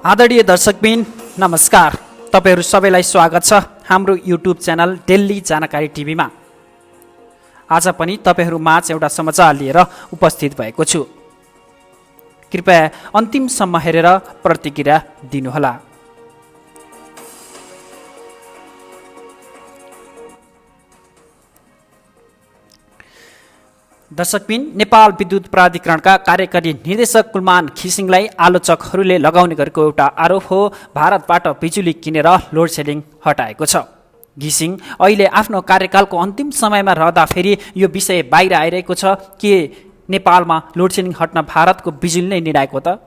आदरणीय दर्शकबिन नमस्कार। तपाईहरू सबैलाई स्वागत छ हाम्रो युट्युब च्यानल दिल्ली जानकारी टिभीमा। आज पनि तपाईहरू माझ एउटा समाचार लिएर उपस्थित भएको छु। कृपया अन्तिमसम्म हेरेर प्रतिक्रिया दिनुहोला। दर्शकबिन, नेपाल विद्युत प्राधिकरणका कार्यकारी निर्देशक कुलमान खिसिङलाई आलोचकहरूले लगाउने गरेको एउटा आरोप हो भारतबाट बिजुली किनेर लोड सेडिङ हटाएको छ। घिसिङ अहिले आफ्नो कार्यकालको अन्तिम समयमा रहँदा फेरि यो विषय बाहिर आइरहेको छ कि नेपालमा लोड सेडिङ हट्न भारतको बिजुली नै निर्णायक हो त।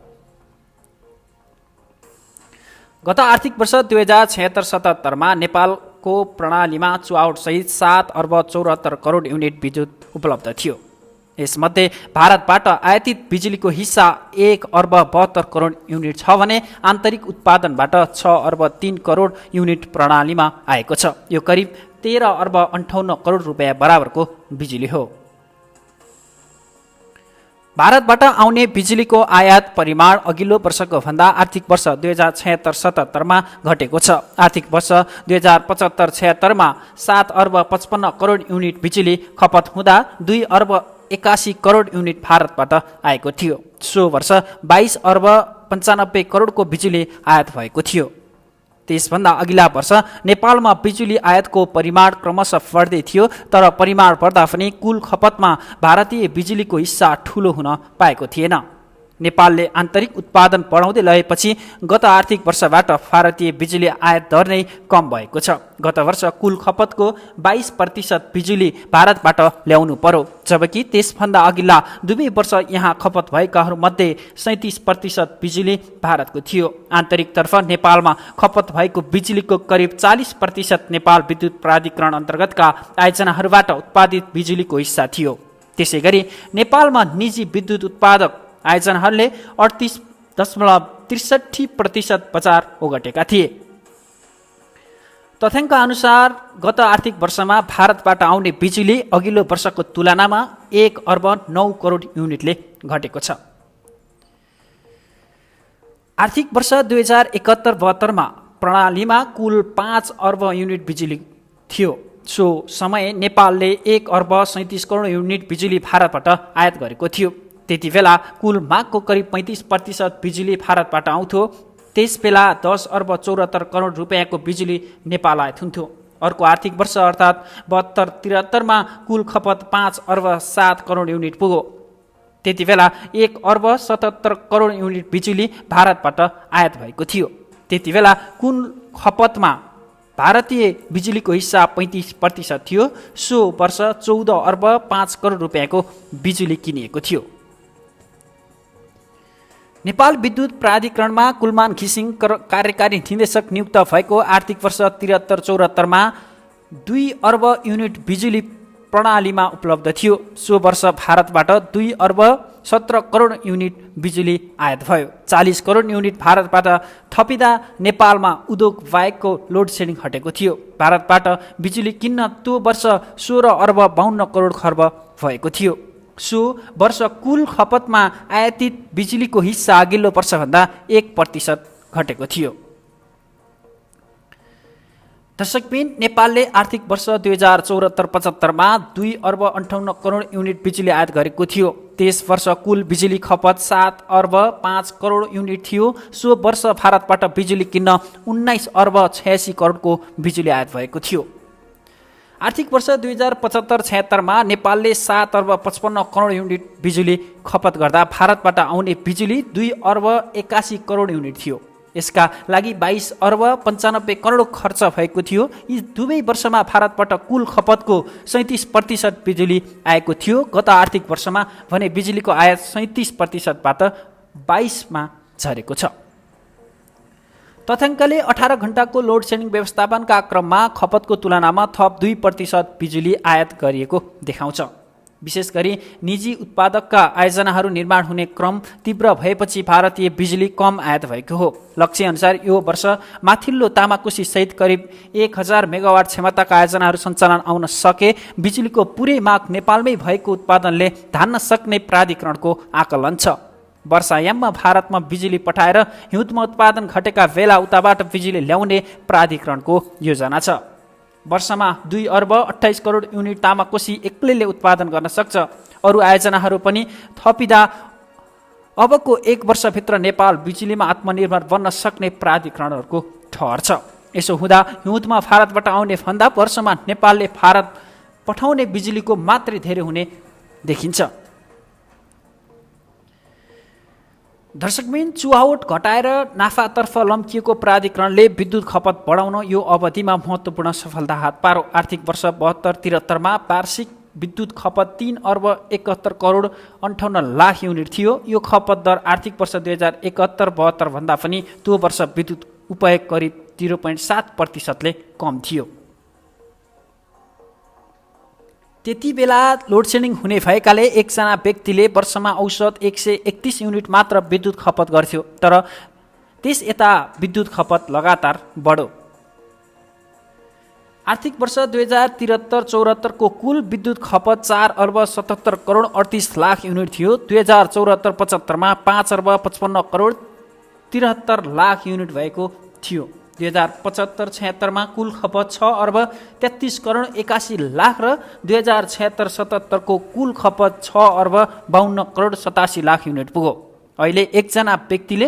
गत आर्थिक वर्ष 2076-77मा नेपालको प्रणालीमा चुहाउट सहित 7 अर्ब 74 करोड युनिट विद्युत उपलब्ध थियो। यसमध्ये भारतबाट आयातित बिजुलीको हिस्सा 1 अर्ब 72 करोड युनिट छ भने आन्तरिक उत्पादनबाट 6 अर्ब 3 करोड युनिट प्रणालीमा आएको छ। यो करिब 13 अर्ब 58 करोड रुपियाँ बराबरको बिजुली हो। भारतबाट आउने बिजुलीको आयात परिमाण अघिल्लो वर्षको भन्दा आर्थिक वर्ष 2076-77मा घटेको छ। आर्थिक वर्ष 2075-76मा 7 अर्ब 55 करोड युनिट बिजुली खपत हुँदा 2 अर्ब 81 करोड युनिट भारतबाट आएको थियो। सो वर्ष 22 अर्ब 95 करोडको बिजुली आयात भएको थियो। त्यसभन्दा अघिल्ला वर्ष नेपालमा बिजुली आयातको परिमाण क्रमशः बढ्दै थियो, तर परिमाण बढ्दा पनि कुल खपतमा भारतीय बिजुलीको हिस्सा ठूलो हुन पाएको थिएन। नेपालले आन्तरिक उत्पादन बढाउँदै लगेपछि गत आर्थिक वर्षबाट भारतीय बिजुली आयात दर नै कम भएको छ। गत वर्ष कुल खपतको 22% बिजुली भारतबाट ल्याउनु पर्यो, जबकि त्यसभन्दा अघिल्ला दुवै वर्ष यहाँ खपत भएकाहरूमध्ये 37% बिजुली भारतको थियो। आन्तरिकतर्फ नेपालमा खपत भएको बिजुलीको करिब 40% नेपाल विद्युत प्राधिकरण अन्तर्गतका आयोजनाहरूबाट उत्पादित बिजुलीको हिस्सा थियो। त्यसैगरी नेपालमा निजी विद्युत उत्पादक आयोजनाहरूले 38.63% बजार ओगटेका थिए। तथ्याङ्क अनुसार गत आर्थिक वर्षमा भारतबाट आउने बिजुली अघिल्लो वर्षको तुलनामा 1 अर्ब 9 करोड युनिटले घटेको छ। आर्थिक वर्ष 2071-72मा प्रणालीमा कुल 5 अर्ब युनिट बिजुली थियो। सो समय नेपालले 1 अर्ब 37 करोड युनिट बिजुली भारतबाट आयात गरेको थियो। त्यति बेला कुल मागको करिब 35% बिजुली भारतबाट आउँथ्यो। त्यसबेला 10 अर्ब 74 करोड रुपियाँको बिजुली नेपाल आयात हुन्थ्यो। अर्को आर्थिक वर्ष अर्थात् 72-73मा कुल खपत 5 अर्ब 7 करोड युनिट पुग्यो। त्यति बेला 1 अर्ब 77 करोड युनिट बिजुली भारतबाट आयात भएको थियो। त्यति बेला कुल खपतमा भारतीय बिजुलीको हिस्सा 35% थियो। सो वर्ष 14 अर्ब 5 करोड रुपियाँको बिजुली किनिएको थियो। नेपाल विद्युत प्राधिकरणमा कुलमान खिसिङ कार्यकारी निर्देशक नियुक्त भएको आर्थिक वर्ष 73-74मा 2 अर्ब युनिट बिजुली प्रणालीमा उपलब्ध थियो। सो वर्ष भारतबाट 2 अर्ब 17 करोड युनिट बिजुली आयात भयो। 40 करोड युनिट भारतबाट थपिँदा नेपालमा उद्योग बाहेकको लोड सेडिङ हटेको थियो। भारतबाट बिजुली किन्न त्यो वर्ष 16 अर्ब 52 करोड खर्च भएको थियो। सो वर्ष कुल खपतमा आयातित बिजुलीको हिस्सा अघिल्लो वर्षभन्दा 1% घटेको थियो। दर्शकबिन, नेपालले आर्थिक वर्ष 2074-75मा 2 अर्ब 58 करोड युनिट बिजुली आयात गरेको थियो। त्यस वर्ष कुल बिजुली खपत 7 अर्ब 5 करोड युनिट थियो। सो वर्ष भारतबाट बिजुली किन्न 19 अर्ब 86 करोडको बिजुली आयात भएको थियो। आर्थिक वर्ष 2075-76मा नेपालले 7 अर्ब 55 करोड युनिट बिजुली खपत गर्दा भारतबाट आउने बिजुली 2 अर्ब 81 करोड युनिट थियो। यसका लागि 22 अर्ब 95 करोड खर्च भएको थियो। यी दुवै वर्षमा भारतबाट कुल खपतको 37% बिजुली आएको थियो। गत आर्थिक वर्षमा भने बिजुलीको आयात 37%बाट 22मा झरेको छ। तथ्याङ्कले 18 घण्टाको लोड सेडिङ व्यवस्थापनका क्रममा खपतको तुलनामा थप 2% बिजुली आयात गरिएको देखाउँछ। विशेष गरी निजी उत्पादकका आयोजनाहरू निर्माण हुने क्रम तीव्र भएपछि भारतीय बिजुली कम आयात भएको हो। लक्ष्य अनुसार यो वर्ष माथिल्लो तामाकोशी सहित करिब 1000 मेगावाट क्षमताका आयोजनाहरू सञ्चालन आउन सके बिजुलीको पुरै माग नेपालमै भएको उत्पादनले धान्न सक्ने प्राधिकरणको आकलन छ। वर्षायाममा भारतमा बिजुली पठाएर हिउँदमा उत्पादन घटेका बेला उताबाट बिजुली ल्याउने प्राधिकरणको योजना छ। वर्षमा 2 अर्ब 28 करोड युनिट तामाकोसी एक्लैले उत्पादन गर्न सक्छ। अरू आयोजनाहरू पनि थपिँदा अबको 1 वर्षभित्र नेपाल बिजुलीमा आत्मनिर्भर बन्न सक्ने प्राधिकरणहरूको ठहर छ। यसो हुँदा हिउँदमा भारतबाट आउने भन्दा वर्षमा नेपालले भारत पठाउने बिजुलीको मात्रै धेरै हुने देखिन्छ। दर्शकबिन, चुहावट घटाएर नाफातर्फ लम्किएको प्राधिकरणले विद्युत खपत बढाउन यो अवधिमा महत्त्वपूर्ण सफलता हात पारो। आर्थिक वर्ष 72-73 वार्षिक विद्युत खपत 3 अर्ब 71 करोड 58 लाख युनिट थियो। यो खपत दर आर्थिक वर्ष 2071-72 भन्दा पनि त्यो वर्ष विद्युत उपयोग करिब 0.7% कम थियो। त्यति बेला लोडसेडिङ हुने भएकाले एकजना व्यक्तिले वर्षमा औसत 131 युनिट मात्र विद्युत खपत गर्थ्यो। तर त्यस यता विद्युत खपत लगातार बढ्यो। आर्थिक वर्ष 2073-74 को कुल विद्युत खपत 4 अर्ब 77 करोड 38 लाख युनिट थियो। 2074-75 मा 5 अर्ब 55 करोड 73 लाख युनिट भएको थियो। 2075-76 मा कुल खपत 6 अर्ब 33 करोड 81 लाख र 2076-77 को कुल खपत 6 अर्ब 52 करोड 87 लाख युनिट पुग्यो। अहिले एकजना व्यक्तिले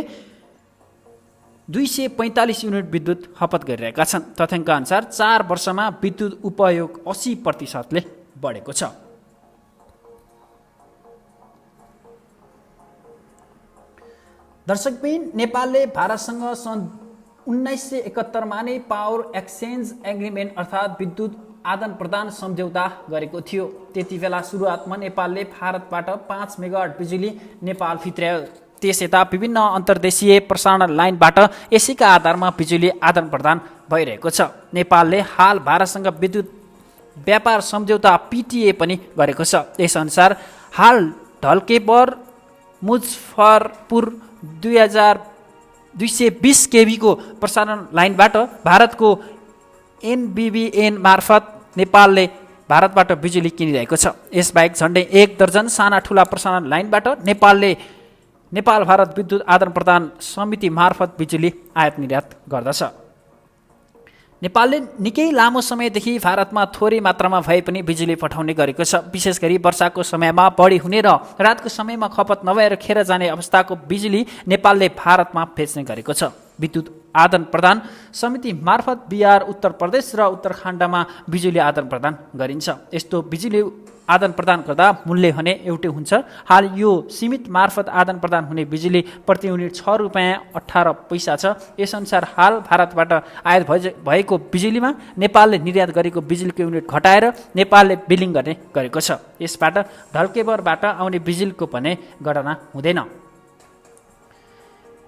245 युनिट विद्युत खपत गरिरहेका छन्। तथ्याङ्क अनुसार 4 वर्षमा विद्युत उपयोग 80% ले बढेको छ। दर्शकबिन, नेपालले भारतसँग सन् 1971 मा नै पावर एक्सचेन्ज एग्रिमेन्ट अर्थात् विद्युत आदान प्रदान सम्झौता गरेको थियो। त्यति बेला सुरुवातमा नेपालले भारतबाट 5 मेगावाट बिजुली नेपाल भित्रायो। त्यस यता विभिन्न अन्तर्देशीय प्रसारण लाइनबाट यसैका आधारमा बिजुली आदान प्रदान भइरहेको छ। नेपालले हाल भारतसँग विद्युत व्यापार सम्झौता PTA पनि गरेको छ। यसअनुसार हाल ढल्केबर मुजफ्फरपुर 220 केबी को प्रसारण लाइनबाट भारतको NBBN मार्फत नेपालले भारतबाट बिजुली किनिरहेको छ। यसबाहेक झन्डै 1 दर्जन साना ठुला प्रसारण लाइनबाट नेपालले नेपाल भारत विद्युत आदान प्रदान समिति मार्फत बिजुली आयात निर्यात गर्दछ। नेपालले निकै लामो समयदेखि भारतमा थोरै मात्रामा भए पनि बिजुली पठाउने गरेको छ। विशेष गरी वर्षाको समयमा बढी हुने र रातको समयमा खपत नभएर खेर जाने अवस्थाको बिजुली नेपालले भारतमा बेच्ने गरेको छ। विद्युत आदान प्रदान समिति मार्फत बिहार, उत्तर प्रदेश र उत्तराखण्डमा बिजुली आदान प्रदान गरिन्छ। यस्तो बिजुली आदान प्रदान गर्दा मूल्य भने एउटै हुन्छ। हाल यो सीमित मार्फत आदान प्रदान हुने बिजुली प्रति युनिट 6 रुपैयाँ 18 पैसा छ। यसअनुसार हाल भारतबाट आयात भएको बिजुलीमा नेपालले निर्यात गरेको बिजुलीको युनिट घटाएर नेपालले बिलिङ गर्ने गरेको छ। यसबाट ढल्केबरबाट आउने बिजुलीको भने गणना हुँदैन।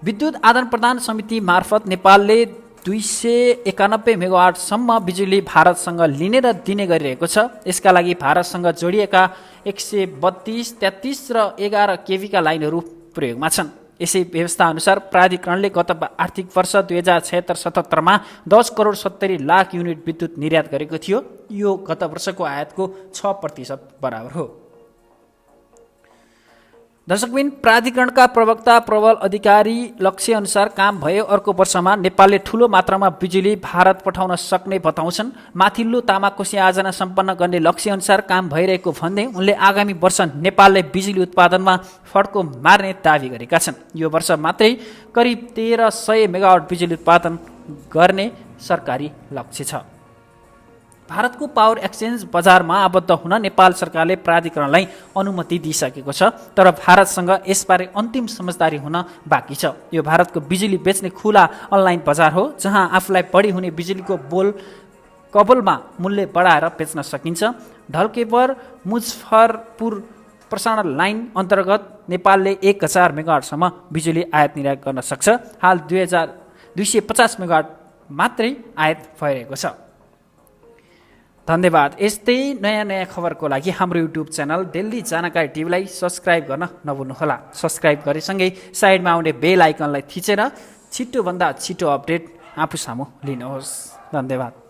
विद्युत आदान प्रदान समिति मार्फत नेपालले 291 मेगावाटसम्म बिजुली भारतसँग लिने र दिने गरिरहेको छ। यसका लागि भारतसँग जोडिएका 132, 33 र 11 केबीका लाइनहरू प्रयोगमा छन्। यसै व्यवस्था अनुसार प्राधिकरणले गत आर्थिक वर्ष 2076-77 मा 10 करोड 70 लाख युनिट विद्युत निर्यात गरेको थियो। यो गत वर्षको आयातको 6% बराबर हो। दर्शकबिन, प्राधिकरणका प्रवक्ता प्रबल अधिकारी लक्ष्य अनुसार काम भयो। अर्को वर्षमा नेपालले ठूलो मात्रामा बिजुली भारत पठाउन सक्ने बताउँछन्। माथिल्लो तामाकोसी आयोजना सम्पन्न गर्ने लक्ष्य अनुसार काम भइरहेको भन्दै उनले आगामी वर्ष नेपालले बिजुली उत्पादनमा फड्को मार्ने दावी गरेका छन्। यो वर्ष मात्रै करिब 1300 मेगावाट बिजुली उत्पादन गर्ने सरकारी लक्ष्य छ। भारतको पावर एक्सचेन्ज बजारमा आबद्ध हुन नेपाल सरकारले प्राधिकरणलाई अनुमति दिइसकेको छ। तर भारतसँग यसबारे अन्तिम समझदारी हुन बाँकी छ। यो भारतको बिजुली बेच्ने खुला अनलाइन बजार हो, जहाँ आफूलाई बढी हुने बिजुलीको कबलमा मूल्य बढाएर बेच्न सकिन्छ। ढल्केबर मुजफ्फरपुर प्रसारण लाइन अन्तर्गत नेपालले 1000 मेगावाटसम्म बिजुली आयात निर्यात गर्न सक्छ। हाल 250 मेगावाट मात्रै आयात भइरहेको छ। धन्यवाद। यस्तै नयाँ खबरको लागि हाम्रो युट्युब च्यानल दिल्ली जानकारी टिभीलाई सब्स्क्राइब गर्न नभुल्नुहोला। सब्स्क्राइब गरेसँगै साइडमा आउने बेल आइकनलाई थिचेर छिटोभन्दा छिटो अपडेट आफू सामु लिनुहोस्। धन्यवाद।